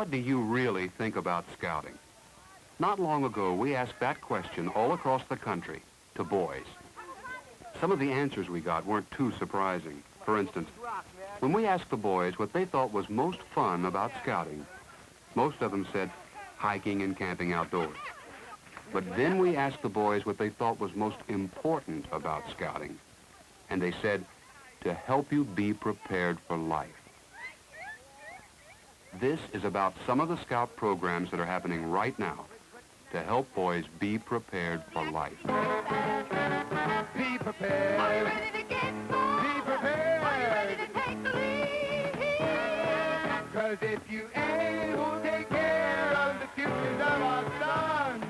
What do you really think about scouting? Not long ago, we asked that question all across the country to boys. Some of the answers we got weren't too surprising. For instance, when we asked the boys what they thought was most fun about scouting, most of them said hiking and camping outdoors. But then we asked the boys what they thought was most important about scouting, and they said, to help you be prepared for life. This is about some of the Scout programs that are happening right now to help boys be prepared for life. Be prepared. Are you ready to get born? Be prepared. Are you ready to take the lead? 'Cause if you ain't, who'll take care of the futures of our sons?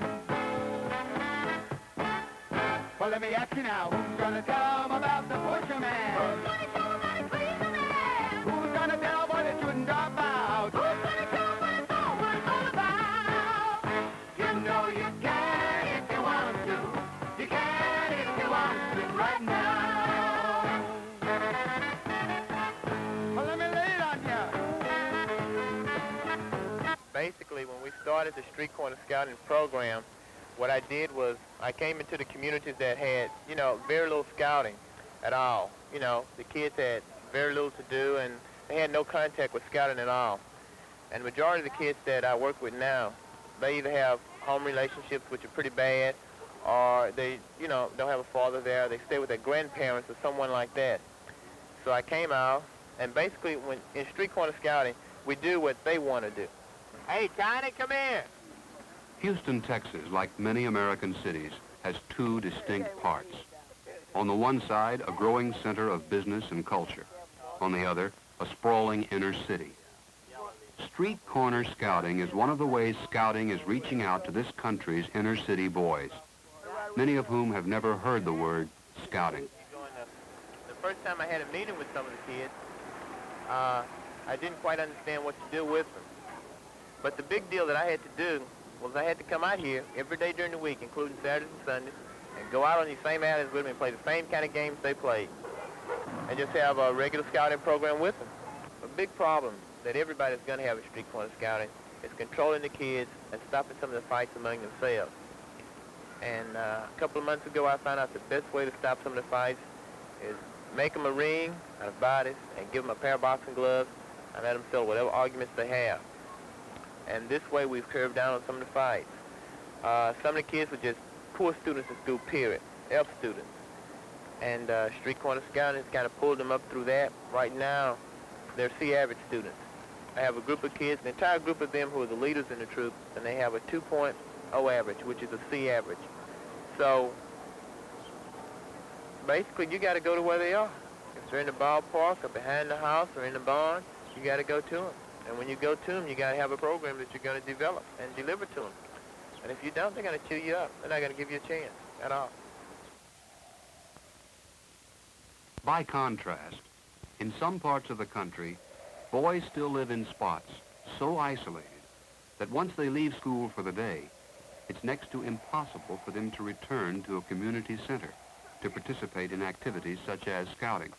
Well, let me ask you now, who's gonna tell them about the pusherman? Who's gonna show them how to please the man? Who's gonna tell boy they shouldn't drop out? Who's gonna show them what it's all about? You know you can if you want to. You can if you want to right now. Well, let me lay it on you. Basically, when we started the Street Corner Scouting program, what I did was I came into the communities that had, very little scouting at all. The kids had very little to do, and they had no contact with scouting at all. And the majority of the kids that I work with now, they either have home relationships which are pretty bad, or they, don't have a father there. They stay with their grandparents or someone like that. So I came out, and basically, when in Street Corner Scouting, we do what they want to do. Hey, Tiny, come here. Houston, Texas, like many American cities, has two distinct parts. On the one side, a growing center of business and culture. On the other, a sprawling inner city. Street Corner Scouting is one of the ways Scouting is reaching out to this country's inner city boys, many of whom have never heard the word Scouting. The first time I had a meeting with some of the kids, I didn't quite understand what to do with them. But the big deal that I had to do was I had to come out here every day during the week, including Saturdays and Sundays, and go out on these same alleys with them and play the same kind of games they played, and just have a regular scouting program with them. A big problem that everybody's going to have at Street Corner Scouting is controlling the kids and stopping some of the fights among themselves. And a couple of months ago, I found out the best way to stop some of the fights is make them a ring out of bodies and give them a pair of boxing gloves and let them settle whatever arguments they have. And this way we've curved down on some of the fights. Some of the kids were just poor students in school, period, F students. And Street Corner Scouting has kind of pulled them up through that. Right now, they're C average students. I have a group of kids, an entire group of them who are the leaders in the troop, and they have a 2.0 average, which is a C average. So basically, you got to go to where they are. If they're in the ballpark or behind the house or in the barn, you got to go to them. And when you go to them, you got to have a program that you're going to develop and deliver to them. And if you don't, they're going to chew you up. They're not going to give you a chance at all. By contrast, in some parts of the country, boys still live in spots so isolated that once they leave school for the day, it's next to impossible for them to return to a community center to participate in activities such as scouting.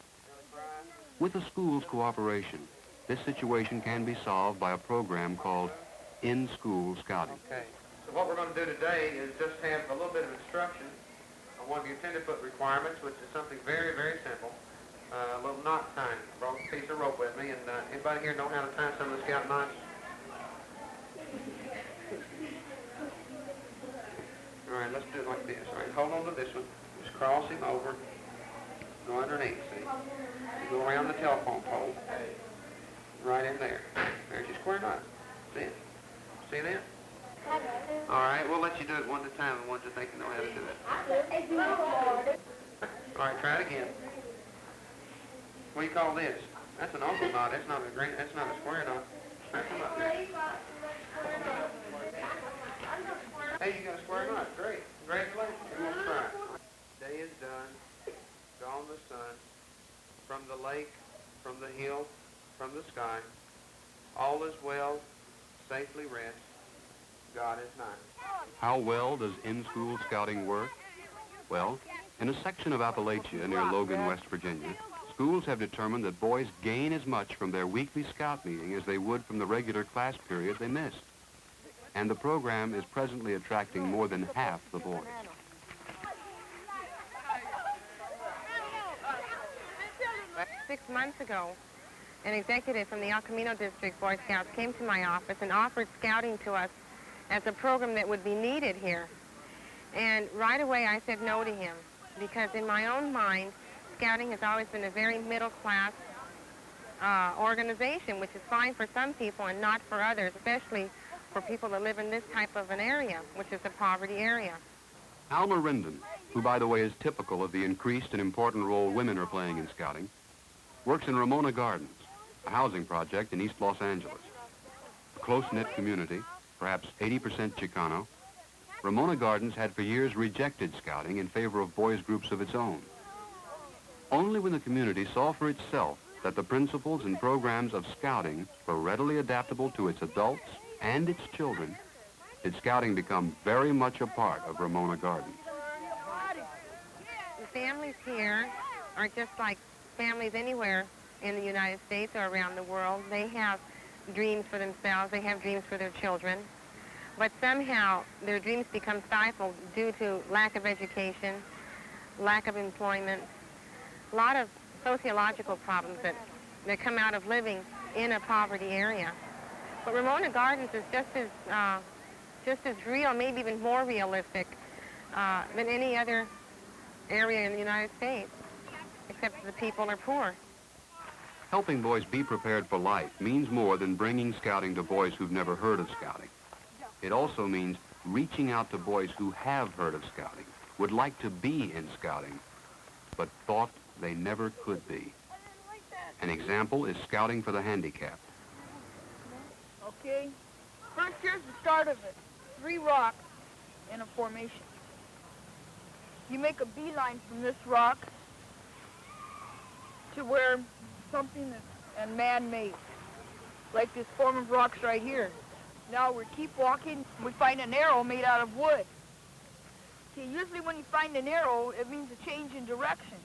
With the school's cooperation, this situation can be solved by a program called In-School Scouting. Okay, so what we're going to do today is just have a little bit of instruction on one of your tenderfoot requirements, which is something very, very simple. A little knot tying. Brought a piece of rope with me, and anybody here know how to tie some of the scout knots? All right, let's do it like this. All right, hold on to this one. Just cross him over. Go underneath, see? You go around the telephone pole. Right in there. There's your square knot. See it? See that? All right, we'll let you do it one at a time, the ones that think you know how to do it. All right, try it again. What do you call this? That's an uncle knot. That's not a square knot. That's a knot. Hey, you got a square knot. Great. Congratulations. You want to try. Day is done. Gone the sun. From the lake, from the hill, from the sky. All is well. Safely rest. God is nigh. How well does in-school scouting work? Well, in a section of Appalachia near Logan, West Virginia, schools have determined that boys gain as much from their weekly scout meeting as they would from the regular class period they missed. And the program is presently attracting more than half the boys. 6 months ago, an executive from the El Camino District Boy Scouts came to my office and offered scouting to us as a program that would be needed here. And right away I said no to him, because in my own mind, scouting has always been a very middle-class organization, which is fine for some people and not for others, especially for people that live in this type of an area, which is a poverty area. Alma Rinden, who by the way is typical of the increased and important role women are playing in scouting, works in Ramona Gardens, a housing project in East Los Angeles. A close-knit community, perhaps 80% Chicano, Ramona Gardens had for years rejected scouting in favor of boys' groups of its own. Only when the community saw for itself that the principles and programs of scouting were readily adaptable to its adults and its children did scouting become very much a part of Ramona Gardens. The families here are just like families anywhere in the United States or around the world. They have dreams for themselves. They have dreams for their children. But somehow their dreams become stifled due to lack of education, lack of employment, a lot of sociological problems that come out of living in a poverty area. But Ramona Gardens is just as real, maybe even more realistic than any other area in the United States, except that the people are poor. Helping boys be prepared for life means more than bringing scouting to boys who've never heard of scouting. It also means reaching out to boys who have heard of scouting, would like to be in scouting, but thought they never could be. An example is scouting for the handicapped. Okay, first here's the start of it. 3 rocks in a formation. You make a beeline from this rock to where something that's man-made, like this form of rocks right here. Now we keep walking, we find an arrow made out of wood. See, usually when you find an arrow, it means a change in direction.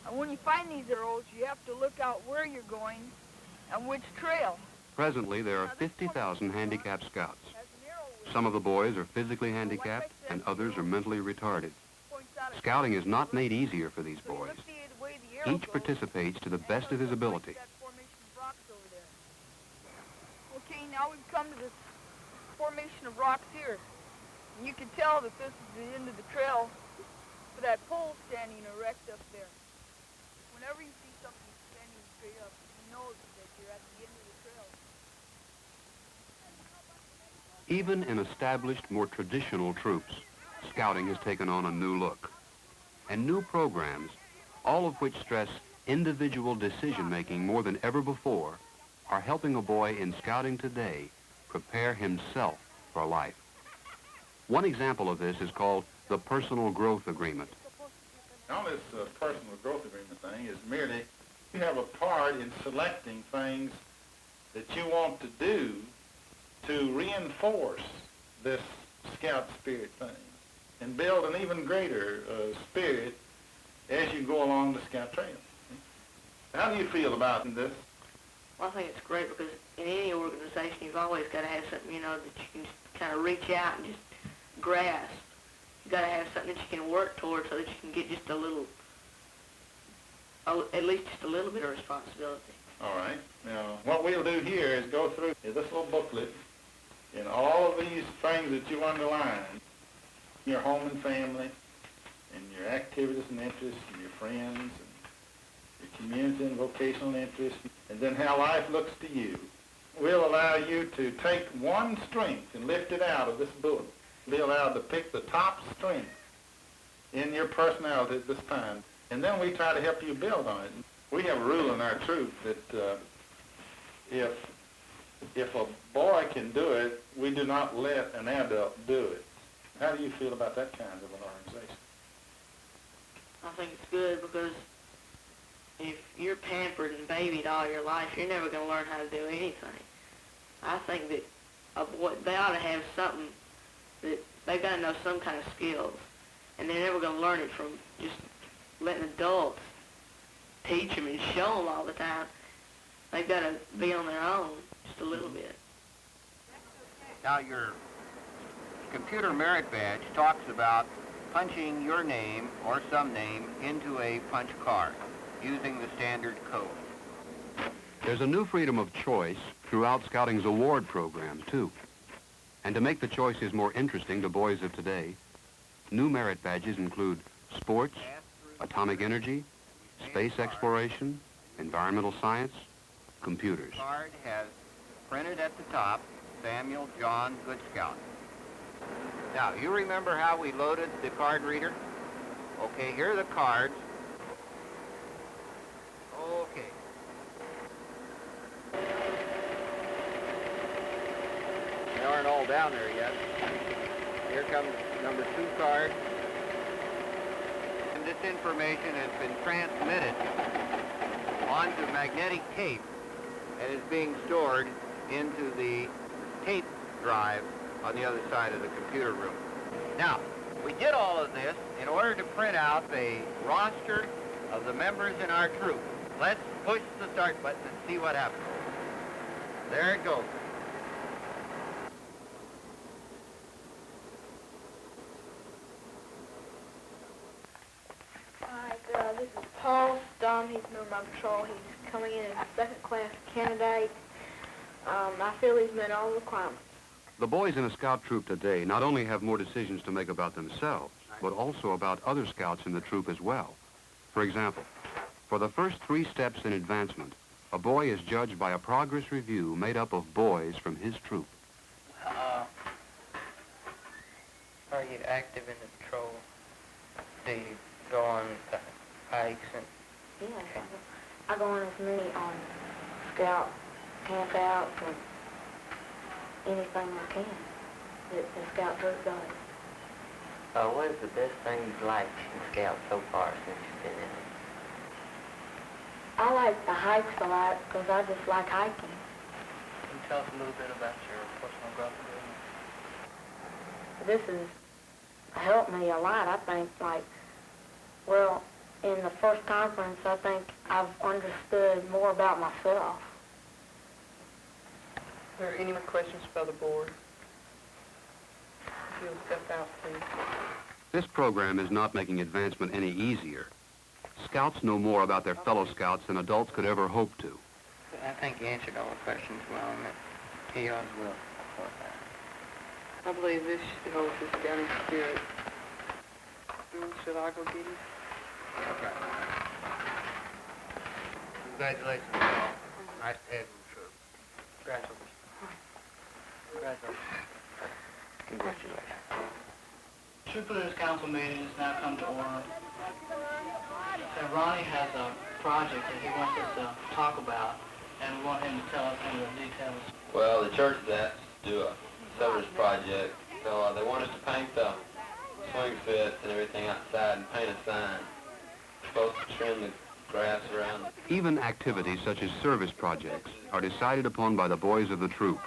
And when you find these arrows, you have to look out where you're going and which trail. Presently, there are 50,000 handicapped scouts. Some of the boys are physically handicapped and others are mentally retarded. Scouting is not made easier for these boys. Each participates to the best of his ability. Okay, now we've come to this formation of rocks here. And you can tell that this is the end of the trail for that pole standing erect up there. Whenever you see something standing straight up, you know that you're at the end of the trail. Even in established, more traditional troops, scouting has taken on a new look. And new programs, all of which stress individual decision-making more than ever before, are helping a boy in scouting today prepare himself for life. One example of this is called the Personal Growth Agreement. Now this Personal Growth Agreement thing is merely you have a part in selecting things that you want to do to reinforce this scout spirit thing and build an even greater spirit as you go along the scout trail. How do you feel about this? Well, I think it's great because in any organization you've always got to have something, you know, that you can just kind of reach out and just grasp. You've got to have something that you can work towards so that you can get just a little, at least just a little bit of responsibility. All right. Now, what we'll do here is go through this little booklet and all of these things that you underline, your home and family, and your activities and interests, and your friends, and your community and vocational interests, and then how life looks to you. We'll allow you to take one strength and lift it out of this book. Be allowed to pick the top strength in your personality at this time, and then we try to help you build on it. We have a rule in our troop that if a boy can do it, we do not let an adult do it. How do you feel about that kind of an organization? I think it's good because if you're pampered and babied all your life, you're never going to learn how to do anything. I think that a boy, they ought to have something that they've got to know some kind of skills, and they're never going to learn it from just letting adults teach them and show them all the time. They've got to be on their own just a little bit. Now, your computer merit badge talks about punching your name or some name into a punch card using the standard code. There's a new freedom of choice throughout Scouting's award program, too. And to make the choices more interesting to boys of today, new merit badges include sports, atomic energy, space exploration, environmental science, computers. The card has printed at the top, Samuel John Good Scout. Now, you remember how we loaded the card reader? Okay, here are the cards. Okay. They aren't all down there yet. Here comes number 2 card. And this information has been transmitted onto magnetic tape and is being stored into the tape drive on the other side of the computer room. Now, we did all of this in order to print out a roster of the members in our troop. Let's push the start button and see what happens. There it goes. Alright, this is Paul Stum. He's a member of my patrol. He's coming in as a second-class candidate. I feel he's met all the requirements. The boys in a scout troop today not only have more decisions to make about themselves, but also about other scouts in the troop as well. For example, for the first 3 steps in advancement, a boy is judged by a progress review made up of boys from his troop. Are you active in the patrol? Do you go on hikes and... Yeah, I go on as many scout campouts and anything I can that the scout troop does. What is the best thing you've liked in Scouts so far since you've been in it? I like the hikes a lot because I just like hiking. Can you tell us a little bit about your personal growth doing This has helped me a lot, I think. Like, well, in the first conference, I think I've understood more about myself. Are there any more questions for the board? If you'll step out, please. This program is not making advancement any easier. Scouts know more about their fellow scouts than adults could ever hope to. I think you answered all the questions well, and that he yours will. I believe this holds this scouting spirit. Should I go get him? Okay. Congratulations, Paul. Nice to have you in the troop. Congratulations. Congratulations. Congratulations. Troop Leaders Council meeting has now come to order. So Ronnie has a project that he wants us to talk about, and we want him to tell us some of the details. Well, the church is asked to do a service project, so they want us to paint the swing sets and everything outside and paint a sign. We're supposed to trim the grass around. Even activities such as service projects are decided upon by the boys of the troop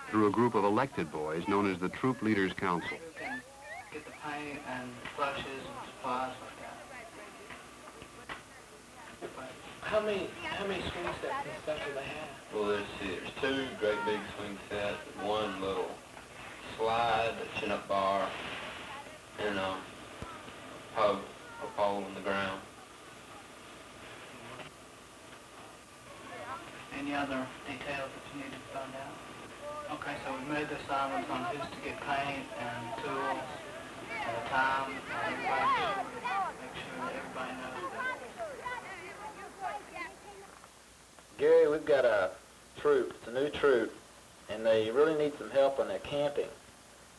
through a group of elected boys known as the Troop Leaders Council. We can get the paint and brushes and supplies like that. But how many swing sets and stuff do they have? Well, there's 2 great big swing sets, 1 little slide, a chin-up bar, and a pole in the ground. Any other details that you need to find out? Okay, so we made the assignments on who's to get paint and tools at a time. Make sure that everybody knows that. Gary, we've got a troop. It's a new troop, and they really need some help on their camping.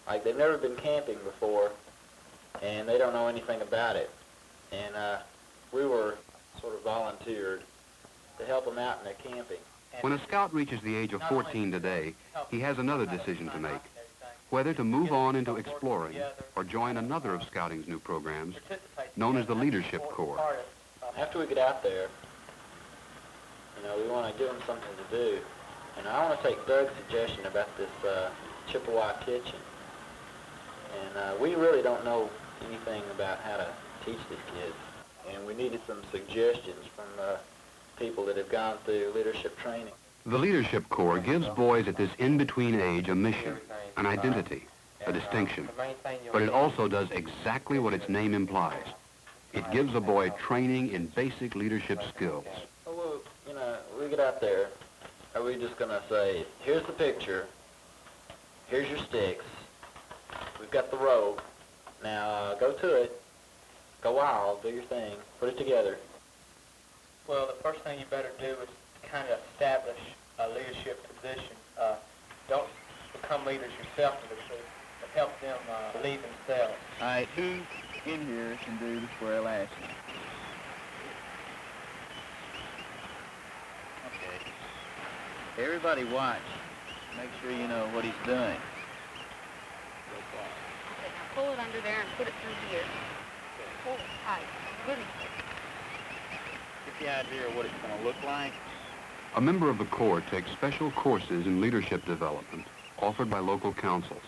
Like, they've never been camping before, and they don't know anything about it. And we were sort of volunteered to help them out in their camping. When a scout reaches the age of 14 today, he has another decision to make, whether to move on into exploring or join another of Scouting's new programs, known as the Leadership Corps. After we get out there, we want to give them something to do. And I want to take Doug's suggestion about this Chippewa kitchen. And we really don't know anything about how to teach these kids. and we needed some suggestions from people that have gone through leadership training. The Leadership Corps gives boys at this in-between age a mission, an identity, a distinction. But it also does exactly what its name implies. It gives a boy training in basic leadership skills. Well, you know, we get out there, are we just going to say, here's the picture, here's your sticks, we've got the rope, now go to it, go wild, do your thing, put it together. Well, the first thing you better do is kind of establish a leadership position. Don't become leaders yourself to the truth, but help them lead themselves. All right, who in here can do the square lashing? Okay. Everybody watch. Make sure you know what he's doing. Okay, now pull it under there and put it through here. Pull it tight, really tight. Get the idea of what it's going to look like. A member of the Corps takes special courses in leadership development offered by local councils.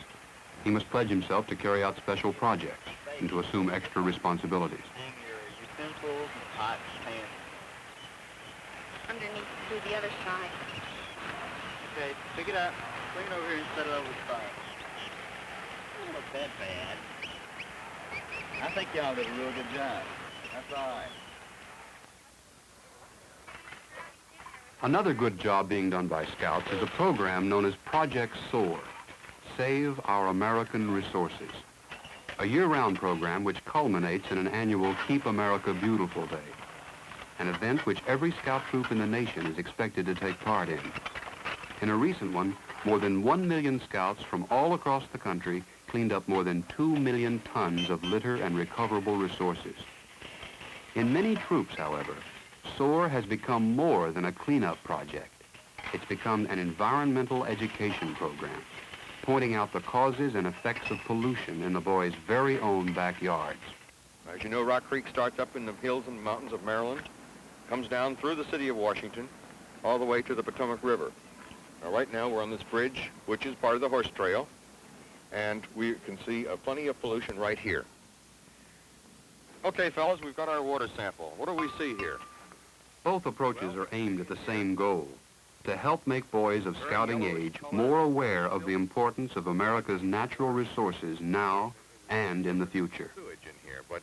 He must pledge himself to carry out special projects and to assume extra responsibilities. Hang your utensils and pots, pans. Underneath to the other side. Okay, pick it up, bring it over here and set it over the fire. It doesn't look that bad. I think y'all did a real good job. That's all right. Another good job being done by Scouts is a program known as Project SOAR, Save Our American Resources, a year-round program which culminates in an annual Keep America Beautiful Day, an event which every Scout troop in the nation is expected to take part in. In a recent one, more than 1 million Scouts from all across the country cleaned up more than 2 million tons of litter and recoverable resources. In many troops, however, SOAR has become more than a cleanup project. It's become an environmental education program, pointing out the causes and effects of pollution in the boys' very own backyards. As you know, Rock Creek starts up in the hills and mountains of Maryland, comes down through the city of Washington, all the way to the Potomac River. Now, right now, we're on this bridge, which is part of the horse trail, and we can see plenty of pollution right here. Okay, fellas, we've got our water sample. What do we see here? Both approaches are aimed at the same goal, to help make boys of scouting age more aware of the importance of America's natural resources now and in the future. Sewage in here, but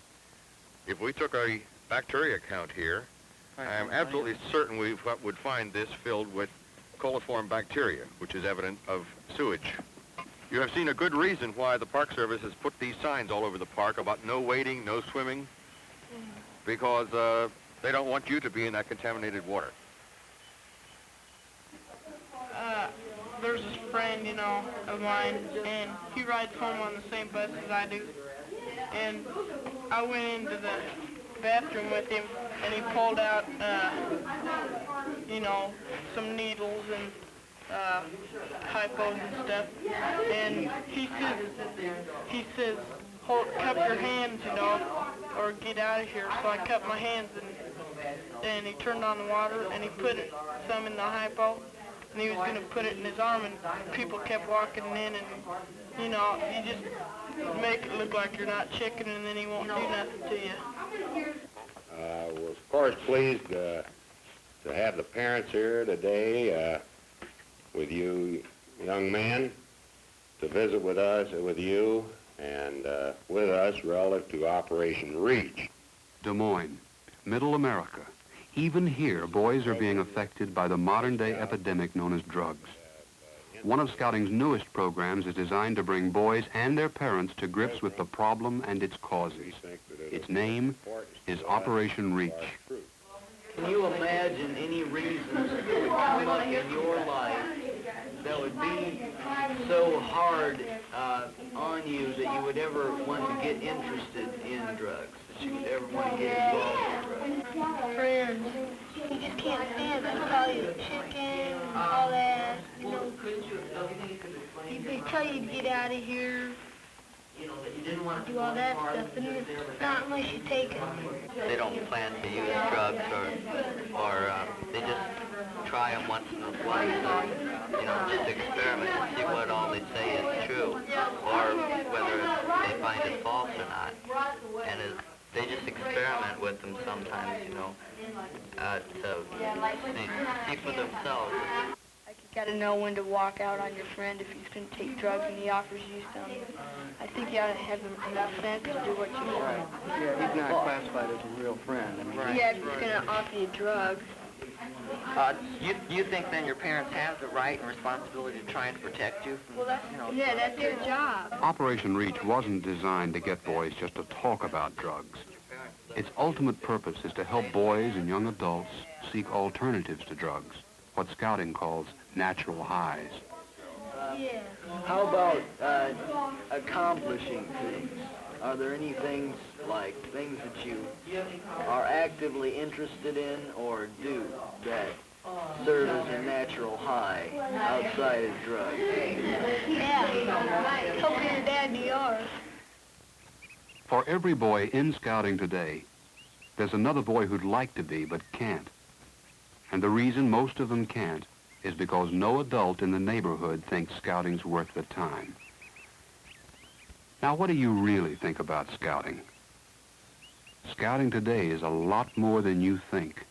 if we took a bacteria count here, I'm absolutely certain we would find this filled with coliform bacteria, which is evident of sewage. You have seen a good reason why the Park Service has put these signs all over the park about no wading, no swimming, because they don't want you to be in that contaminated water. There's this friend, you know, of mine, and he rides home on the same bus as I do. And I went into the bathroom with him, and he pulled out, you know, some needles and hypos and stuff. And he says, cup your hands, you know, or get out of here. So I cupped my hands, and he turned on the water, and he put some in the hypo, and he was going to put it in his arm, and people kept walking in, and, you know, you just make it look like you're not checking, and then he won't do nothing to you. Was of course pleased to have the parents here today with you young men to visit with us, with you, and with us relative to Operation Reach. Des Moines, Middle America. Even here, boys are being affected by the modern-day epidemic known as drugs. One of Scouting's newest programs is designed to bring boys and their parents to grips with the problem and its causes. Its name is Operation Reach. Can you imagine any reasons that would come up in your life that would be so hard on you that you would ever want to get interested in drugs, that you would ever want to get involved in drugs? Friends. You just can't stand it. Call you chicken, all that, you know. They tell you to get out of here, do all that stuff, and it's not unless you take it. They don't plan to use drugs or they just try them once in a while, you know, just experiment and see what all they say is true or whether they find it false or not. And as they just experiment with them sometimes, you know, to see for themselves. Like you gotta know when to walk out on your friend if he's gonna take drugs and he offers you some. I think you ought to have enough sense to do what you want. Yeah, he's not classified as a real friend. I mean, Yeah, if he's gonna offer you drugs. You think then your parents have the right and responsibility to try and protect you from, Yeah, that's their job. Operation Reach wasn't designed to get boys just to talk about drugs. Its ultimate purpose is to help boys and young adults seek alternatives to drugs, what Scouting calls natural highs. Yeah. how about accomplishing things? Are there any things, like things that you are actively interested in or do that serve as a natural high outside of drugs? Yeah. Helping your dad in the yard. For every boy in Scouting today, there's another boy who'd like to be but can't. And the reason most of them can't is because no adult in the neighborhood thinks Scouting's worth the time. Now, what do you really think about Scouting? Scouting today is a lot more than you think.